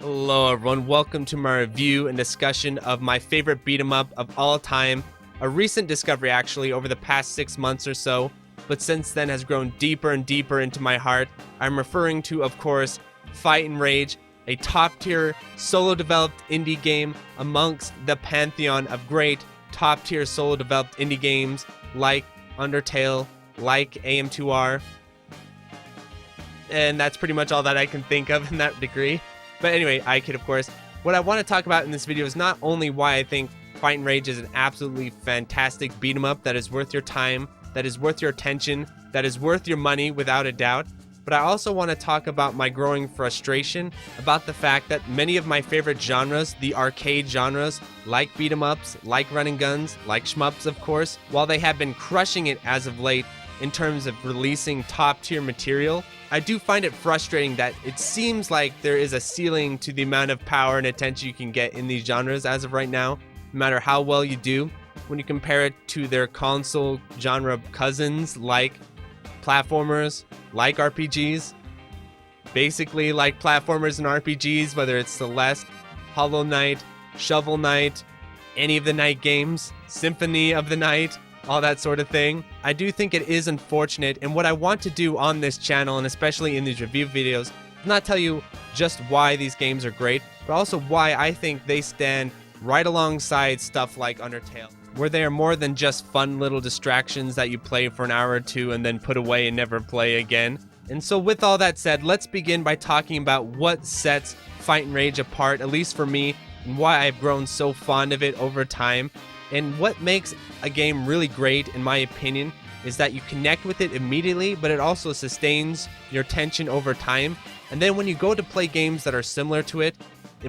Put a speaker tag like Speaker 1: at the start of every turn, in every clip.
Speaker 1: Hello everyone, welcome to my review and discussion of my favorite beat 'em up of all time. A recent discovery actually over the past 6 months or so, but since then has grown deeper and deeper into my heart. I'm referring to, of course, Fight and Rage, a top tier solo developed indie game amongst the pantheon of great top tier solo developed indie games like Undertale, like AM2R, and that's pretty much all that I can think of in that degree. But anyway, I kid, of course. What I want to talk about in this video is not only why I think Fight and Rage is an absolutely fantastic beat 'em up that is worth your time, that is worth your attention, that is worth your money without a doubt, but I also want to talk about my growing frustration about the fact that many of my favorite genres, the arcade genres, like beat 'em ups, like run and guns, like shmups of course, while they have been crushing it as of late in terms of releasing top tier material, I do find it frustrating that it seems like there is a ceiling to the amount of power and attention you can get in these genres as of right now, no matter how well you do, when you compare it to their console genre cousins like platformers, like RPGs, basically like platformers and RPGs, whether it's Celeste, Hollow Knight, Shovel Knight, any of the Night games, Symphony of the Night, all that sort of thing. I do think it is unfortunate, and what I want to do on this channel, and especially in these review videos, is not tell you just why these games are great, but also why I think they stand right alongside stuff like Undertale, where they are more than just fun little distractions that you play for an hour or two and then put away and never play again. And so with all that said, let's begin by talking about what sets Fight and Rage apart, at least for me, and why I've grown so fond of it over time. And what makes a game really great, in my opinion, is that you connect with it immediately, but it also sustains your attention over time. And then when you go to play games that are similar to it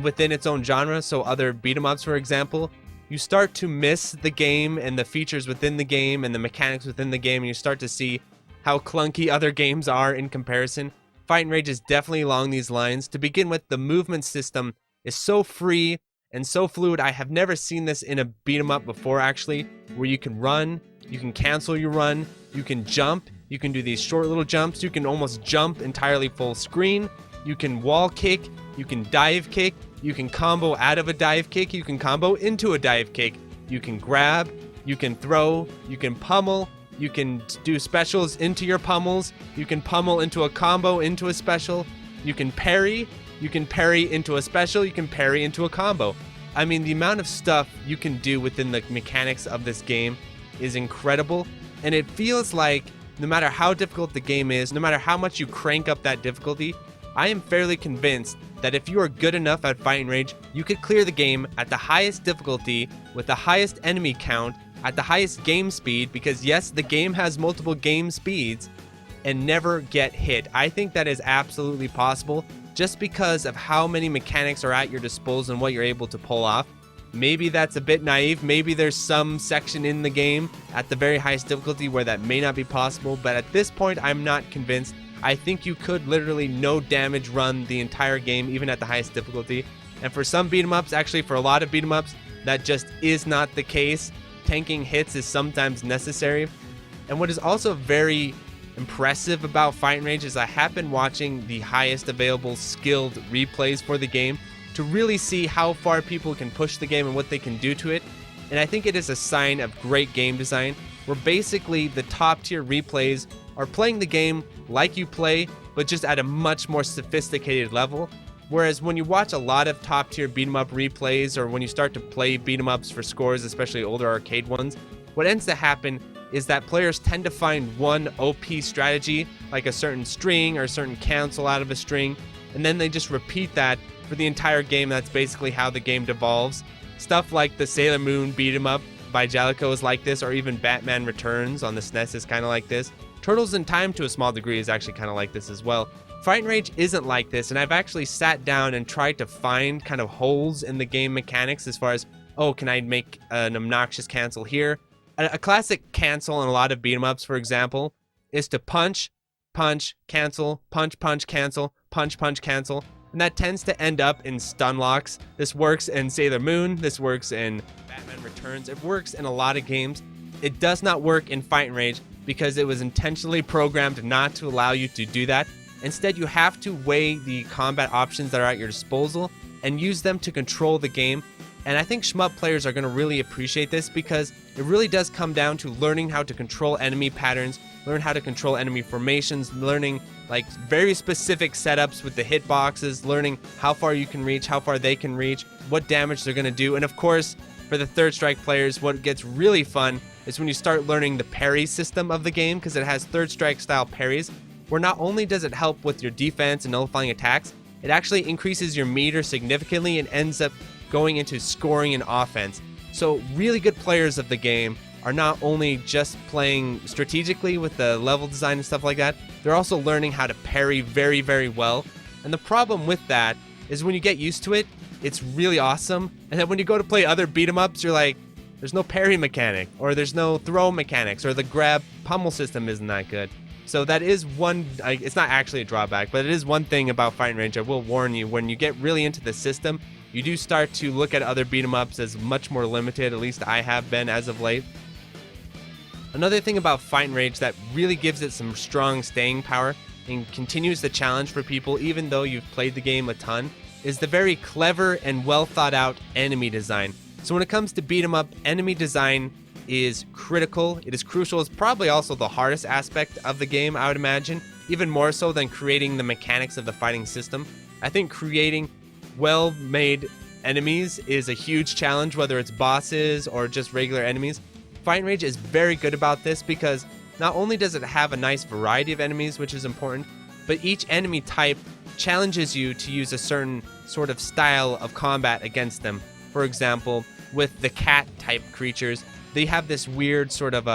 Speaker 1: within its own genre, so other beat 'em ups, for example, you start to miss the game and the features within the game and the mechanics within the game, and you start to see how clunky other games are in comparison. Fight and Rage is definitely along these lines. To begin with, the movement system is so free and so fluid. I have never seen this in a beat 'em up before, actually, where you can run, you can cancel your run, you can jump, you can do these short little jumps, you can almost jump entirely full screen, you can wall kick, you can dive kick, you can combo out of a dive kick, you can combo into a dive kick, you can grab, you can throw, you can pummel, you can do specials into your pummels, you can pummel into a combo into a special, you can parry into a special, you can parry into a combo. I mean, the amount of stuff you can do within the mechanics of this game is incredible, and it feels like no matter how difficult the game is, no matter how much you crank up that difficulty, I am fairly convinced that if you are good enough at Fight and Rage, you could clear the game at the highest difficulty, with the highest enemy count, at the highest game speed, because yes, the game has multiple game speeds, and never get hit. I think that is absolutely possible, just because of how many mechanics are at your disposal and what you're able to pull off. Maybe that's a bit naive. Maybe there's some section in the game at the very highest difficulty where that may not be possible, but at this point, I'm not convinced. I think you could literally no damage run the entire game, even at the highest difficulty. And for some beat 'em ups, actually for a lot of beat 'em ups, that just is not the case. Tanking hits is sometimes necessary. And what is also very impressive about Fight and Rage is I have been watching the highest available skilled replays for the game to really see how far people can push the game and what they can do to it. And I think it is a sign of great game design, where basically the top tier replays are playing the game like you play, but just at a much more sophisticated level. Whereas when you watch a lot of top tier beat 'em up replays, or when you start to play beat 'em ups for scores, especially older arcade ones, what ends to happen is that players tend to find one OP strategy, like a certain string or a certain cancel out of a string, and then they just repeat that for the entire game. That's basically how the game devolves. Stuff like the Sailor Moon beat 'em up by Jellico is like this, or even Batman Returns on the SNES is kind of like this. Turtles in Time, to a small degree, is actually kind of like this as well. Fight and Rage isn't like this, and I've actually sat down and tried to find kind of holes in the game mechanics as far as, oh, can I make an obnoxious cancel here? A classic cancel in a lot of beat 'em ups, for example, is to punch, punch, cancel, punch, punch, cancel, punch, punch, cancel, and that tends to end up in stun locks. This works in Sailor Moon, this works in Batman Returns, it works in a lot of games. It does not work in Fight and Rage because it was intentionally programmed not to allow you to do that, Instead, you have to weigh the combat options that are at your disposal and use them to control the game. And I think shmup players are going to really appreciate this because it really does come down to learning how to control enemy patterns, learn how to control enemy formations, learning like very specific setups with the hitboxes, learning how far you can reach, how far they can reach, what damage they're going to do. And of course, for the third strike players, what gets really fun is when you start learning the parry system of the game, because it has third strike style parries, where not only does it help with your defense and nullifying attacks, it actually increases your meter significantly and ends up going into scoring and offense. So really good players of the game are not only just playing strategically with the level design and stuff like that, they're also learning how to parry very, very well. And the problem with that is when you get used to it, it's really awesome. And then when you go to play other beat 'em ups, you're like, there's no parry mechanic, or there's no throw mechanics, or the grab pummel system isn't that good. So that is one, it's not actually a drawback, but it is one thing about Fighting Rage. I will warn you, when you get really into the system, you do start to look at other beat 'em ups as much more limited, at least I have been as of late. Another thing about Fighting Rage that really gives it some strong staying power and continues the challenge for people even though you've played the game a ton is the very clever and well thought out enemy design. So when it comes to beat 'em up, enemy design is critical. It is crucial. It's probably also the hardest aspect of the game, I would imagine, even more so than creating the mechanics of the fighting system. I think creating well-made enemies is a huge challenge, whether it's bosses or just regular enemies. Fighting Rage is very good about this because not only does it have a nice variety of enemies, which is important, but each enemy type challenges you to use a certain sort of style of combat against them. For example, with the cat type creatures, they have this weird sort of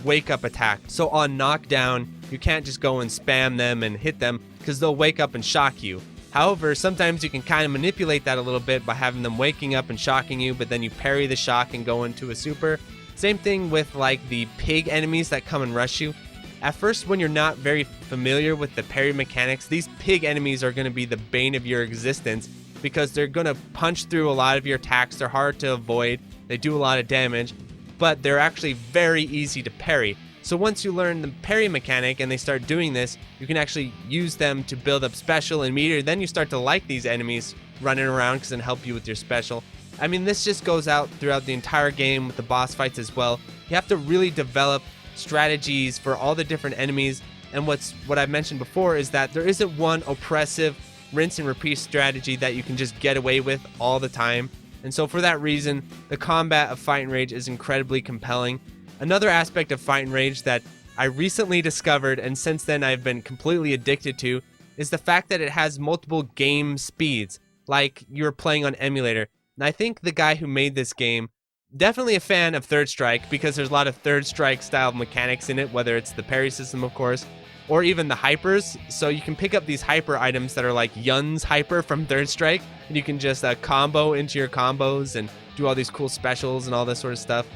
Speaker 1: wake up attack. So on knockdown, you can't just go and spam them and hit them because they'll wake up and shock you. However, sometimes you can kind of manipulate that a little bit by having them waking up and shocking you, but then you parry the shock and go into a super. Same thing with like the pig enemies that come and rush you. At first, when you're not very familiar with the parry mechanics, these pig enemies are going to be the bane of your existence because they're going to punch through a lot of your attacks. They're hard to avoid. They do a lot of damage, but they're actually very easy to parry. So once you learn the parry mechanic and they start doing this, you can actually use them to build up special and meter. Then you start to like these enemies running around because they help you with your special. I mean, this just goes out throughout the entire game with the boss fights as well. You have to really develop strategies for all the different enemies. And what I mentioned before is that there isn't one oppressive rinse and repeat strategy that you can just get away with all the time. And so for that reason, the combat of Fighting Rage is incredibly compelling. Another aspect of Fighting Rage that I recently discovered and since then I've been completely addicted to is the fact that it has multiple game speeds, like you're playing on emulator. And I think the guy who made this game, definitely a fan of Third Strike because there's a lot of Third Strike style mechanics in it, whether it's the parry system, of course, or even the hypers. So you can pick up these hyper items that are like Yun's hyper from Third Strike, and you can just combo into your combos and do all these cool specials and all this sort of stuff.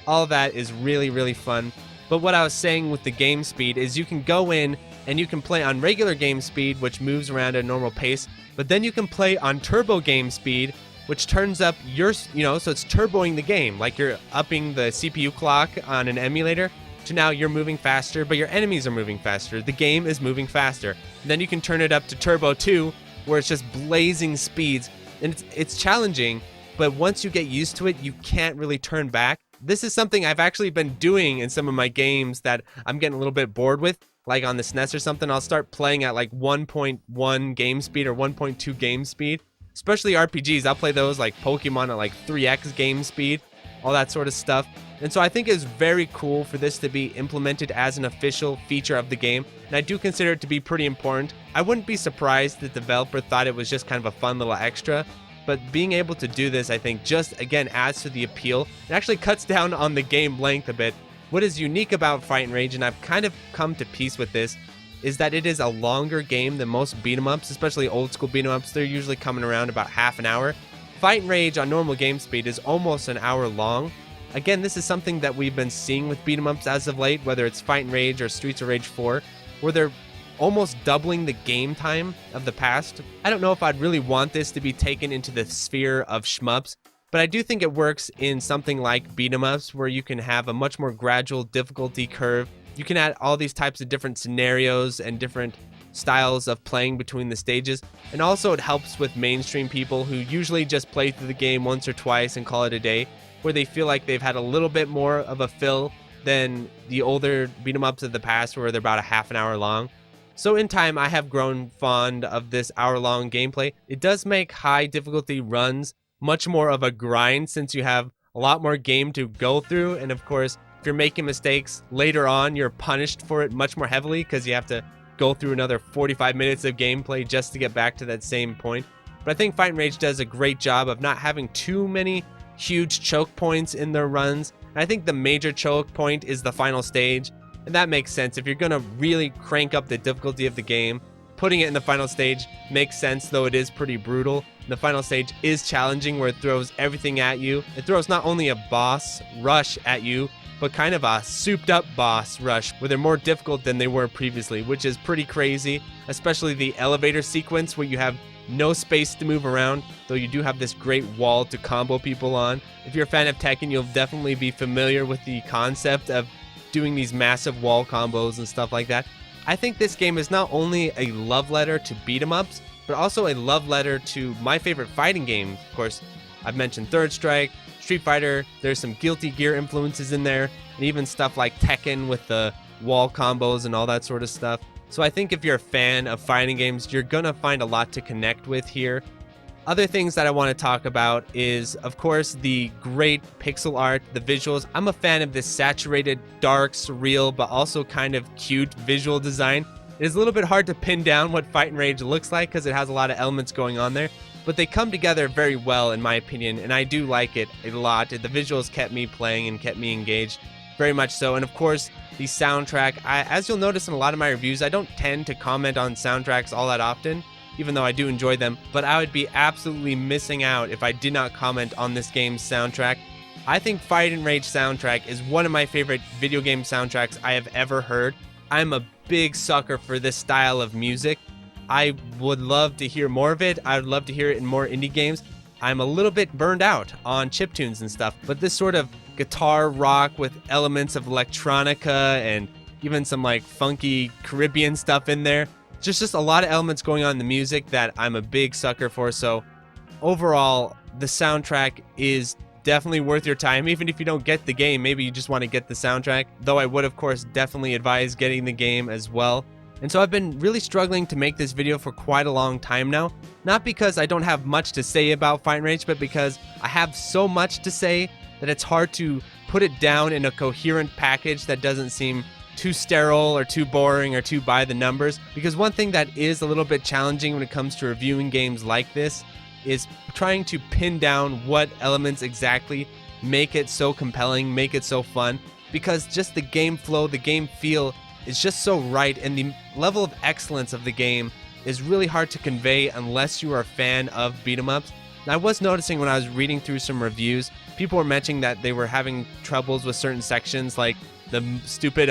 Speaker 1: All of that is really, really fun. But what I was saying with the game speed is you can go in and you can play on regular game speed, which moves around at a normal pace, but then you can play on turbo game speed, which turns up your, so it's turboing the game. Like you're upping the CPU clock on an emulator to now you're moving faster, but your enemies are moving faster. The game is moving faster. And then you can turn it up to Turbo 2, where it's just blazing speeds. And it's challenging, but once you get used to it, you can't really turn back. This is something I've actually been doing in some of my games that I'm getting a little bit bored with. Like on the SNES or something, I'll start playing at like 1.1 game speed or 1.2 game speed. Especially RPGs, I'll play those like Pokemon at like 3x game speed, all that sort of stuff. And so I think it's very cool for this to be implemented as an official feature of the game, and I do consider it to be pretty important. I wouldn't be surprised that the developer thought it was just kind of a fun little extra, but being able to do this, I think, just again adds to the appeal. It actually cuts down on the game length a bit. What is unique about Fighting Rage, and I've kind of come to peace with this, is that it is a longer game than most beat 'em ups, especially old school beat 'em ups. They're usually coming around about half an hour. Fighting Rage on normal game speed is almost an hour long. Again, this is something that we've been seeing with beat 'em ups as of late, whether it's Fighting Rage or Streets of Rage 4, where they're almost doubling the game time of the past. I don't know if I'd really want this to be taken into the sphere of shmups, but I do think it works in something like beat 'em ups, where you can have a much more gradual difficulty curve. You can add all these types of different scenarios and different styles of playing between the stages. And also it helps with mainstream people who usually just play through the game once or twice and call it a day, where they feel like they've had a little bit more of a fill than the older beat 'em ups of the past where they're about a half an hour long. So in time, I have grown fond of this hour-long gameplay. It does make high difficulty runs much more of a grind since you have a lot more game to go through. And of course, if you're making mistakes later on, you're punished for it much more heavily because you have to go through another 45 minutes of gameplay just to get back to that same point. But I think Fight and Rage does a great job of not having too many huge choke points in their runs. And I think the major choke point is the final stage. And that makes sense. If you're going to really crank up the difficulty of the game, putting it in the final stage makes sense, though it is pretty brutal. The final stage is challenging where it throws everything at you. It throws not only a boss rush at you, but kind of a souped up boss rush where they're more difficult than they were previously, which is pretty crazy, especially the elevator sequence where you have no space to move around, though you do have this great wall to combo people on. If you're a fan of Tekken, you'll definitely be familiar with the concept of doing these massive wall combos and stuff like that. I think this game is not only a love letter to beat 'em ups, but also a love letter to my favorite fighting games. Of course, I've mentioned Third Strike, Street Fighter, there's some Guilty Gear influences in there, and even stuff like Tekken with the wall combos and all that sort of stuff. So I think if you're a fan of fighting games, you're gonna find a lot to connect with here. Other things that I want to talk about is, of course, the great pixel art, the visuals. I'm a fan of this saturated, dark, surreal, but also kind of cute visual design. It is a little bit hard to pin down what Fight and Rage looks like because it has a lot of elements going on there, but they come together very well in my opinion, and I do like it a lot. The visuals kept me playing and kept me engaged, very much so. And of course, the soundtrack, as you'll notice in a lot of my reviews, I don't tend to comment on soundtracks all that often, even though I do enjoy them, but I would be absolutely missing out if I did not comment on this game's soundtrack. I think Fight and Rage soundtrack is one of my favorite video game soundtracks I have ever heard. I'm a big sucker for this style of music. I would love to hear more of it. I would love to hear it in more indie games. I'm a little bit burned out on chiptunes and stuff, but this sort of guitar rock with elements of electronica and even some like funky Caribbean stuff in there. Just a lot of elements going on in the music that I'm a big sucker for. So overall, the soundtrack is definitely worth your time. Even if you don't get the game, maybe you just want to get the soundtrack, though I would of course definitely advise getting the game as well. And so I've been really struggling to make this video for quite a long time now, not because I don't have much to say about Fight and Rage, but because I have so much to say that it's hard to put it down in a coherent package that doesn't seem too sterile or too boring or too by the numbers. Because one thing that is a little bit challenging when it comes to reviewing games like this is trying to pin down what elements exactly make it so compelling, make it so fun, because just the game flow, the game feel is just so right, and the level of excellence of the game is really hard to convey unless you are a fan of beat 'em ups. And I was noticing when I was reading through some reviews, people were mentioning that they were having troubles with certain sections, like the stupid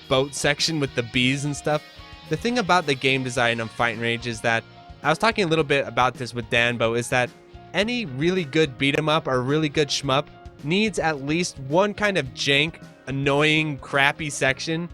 Speaker 1: boat section with the bees and stuff. The thing about the game design of Fight and Rage is that, I was talking a little bit about this with Danbo, is that any really good beat 'em up or really good shmup needs at least one kind of jank, annoying, crappy section,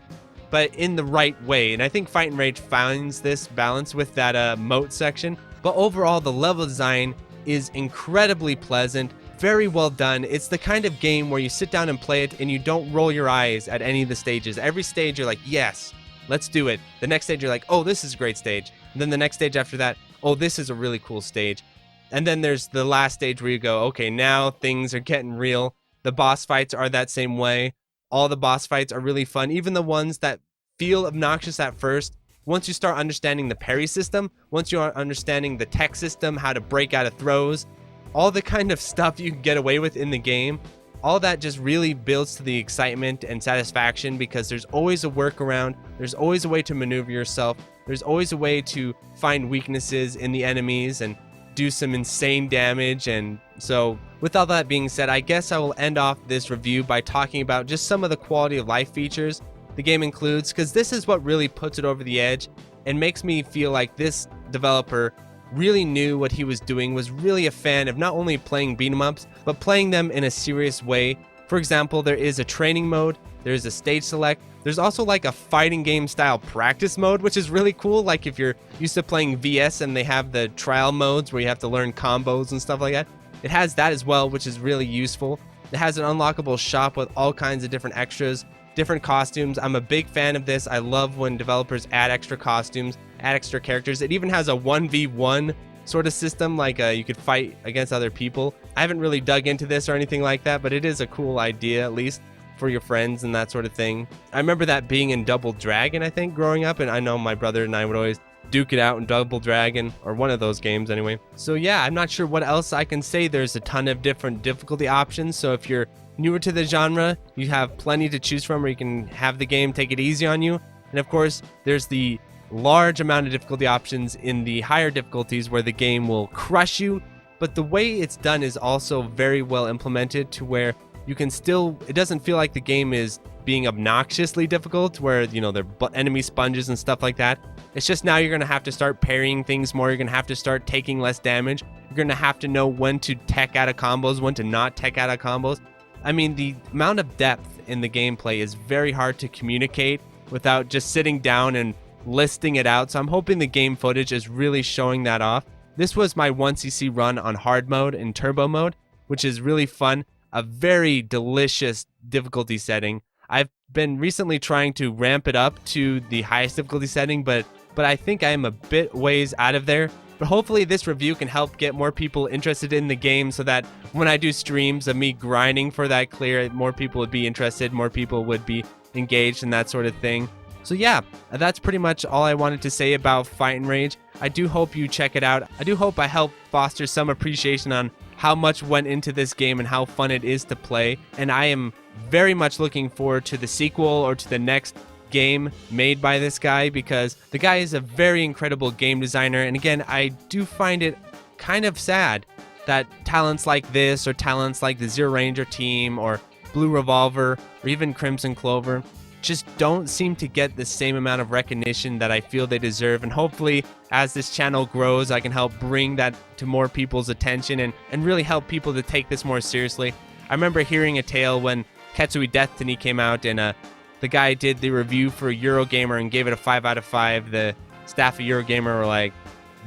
Speaker 1: but in the right way. And I think Fight and Rage finds this balance with that moat section. But overall, the level design is incredibly pleasant, very well done. It's the kind of game where you sit down and play it and you don't roll your eyes at any of the stages. Every stage you're like, yes, let's do it. The next stage you're like, oh, this is a great stage. And then the next stage after that, oh, this is a really cool stage. And then there's the last stage where you go, okay, now things are getting real. The boss fights are that same way. All the boss fights are really fun, even the ones that feel obnoxious at first. Once you start understanding the parry system, once you are understanding the tech system, how to break out of throws, all the kind of stuff you can get away with in the game, all that just really builds to the excitement and satisfaction, because there's always a workaround, there's always a way to maneuver yourself, there's always a way to find weaknesses in the enemies and do some insane damage. And so with all that being said, I guess I will end off this review by talking about just some of the quality of life features the game includes, because this is what really puts it over the edge and makes me feel like this developer really knew what he was doing, was really a fan of not only playing beat 'em ups, but playing them in a serious way. For example, there is a training mode There's a stage select. There's also like a fighting game style practice mode, which is really cool. Like if you're used to playing VS and they have the trial modes where you have to learn combos and stuff like that, it has that as well, which is really useful. It has an unlockable shop with all kinds of different extras, different costumes. I'm a big fan of this. I love when developers add extra costumes, add extra characters. It even has a 1v1 sort of system, like you could fight against other people. I haven't really dug into this or anything like that, but it is a cool idea, at least for your friends and that sort of thing. I remember that being in Double Dragon, I think, growing up, and I know my brother and I would always duke it out in Double Dragon, or one of those games anyway. So yeah, I'm not sure what else I can say. There's a ton of different difficulty options, so if you're newer to the genre, you have plenty to choose from where you can have the game take it easy on you. And of course, there's the large amount of difficulty options in the higher difficulties where the game will crush you, but the way it's done is also very well implemented to where you can still, it doesn't feel like the game is being obnoxiously difficult where, you know, they're enemy sponges and stuff like that. It's just now you're going to have to start parrying things more. You're going to have to start taking less damage. You're going to have to know when to tech out of combos, when to not tech out of combos. I mean, the amount of depth in the gameplay is very hard to communicate without just sitting down and listing it out. So I'm hoping the game footage is really showing that off. This was my 1cc run on hard mode and turbo mode, which is really fun. A very delicious difficulty setting. I've been recently trying to ramp it up to the highest difficulty setting, but I think I am a bit ways out of there. But hopefully this review can help get more people interested in the game so that when I do streams of me grinding for that clear, more people would be interested, more people would be engaged and that sort of thing. So yeah, that's pretty much all I wanted to say about Fight and Rage. I do hope you check it out. I do hope I help foster some appreciation on how much went into this game and how fun it is to play. And I am very much looking forward to the sequel or to the next game made by this guy, because the guy is a very incredible game designer. And again, I do find it kind of sad that talents like this or talents like the Zero Ranger team or Blue Revolver or even Crimson Clover just don't seem to get the same amount of recognition that I feel they deserve. And hopefully as this channel grows, I can help bring that to more people's attention and really help people to take this more seriously. I remember hearing a tale when Ketsui Destiny came out, and the guy did the review for Eurogamer and gave it a 5 out of 5. The staff of Eurogamer were like,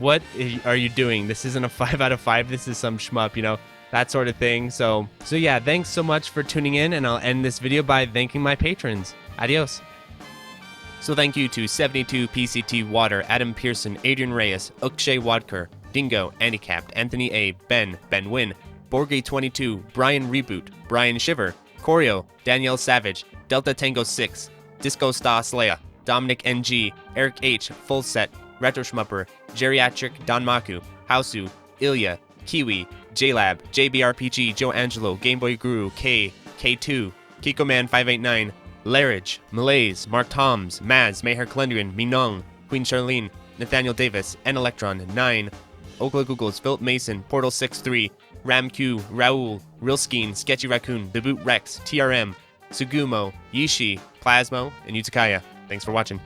Speaker 1: what are you doing? This isn't a 5 out of 5. This is some shmup, you know, that sort of thing. So yeah, thanks so much for tuning in, and I'll end this video by thanking my patrons. Adios. So thank you to 72 PCT Water, Adam Pearson, Adrian Reyes, Ukshay Wadkar, Dingo, Handicapped, Anthony A, Ben Wynn, Borgay22, Brian Reboot, Brian Shiver, Corio, Danielle Savage, Delta Tango 6, Disco Star Slaya, Dominic NG, Eric H, Full Set, Retro Schmupper, Geriatric Don Maku, Hausu, Ilya, Kiwi, JLab, JBRPG, Joe Angelo, Gameboy Guru, K, K2, Kikoman 589, Larridge, Malaise, Mark Toms, Maz, Mayher Calendrian, Minong, Queen Charlene, Nathaniel Davis, N Electron, 9, Okla Googles, Philip Mason, Portal 63, RamQ, Raul, Rilskeen, Sketchy Raccoon, The Boot Rex, TRM, Sugumo, Yishi, Plasmo, and Utakaya. Thanks for watching.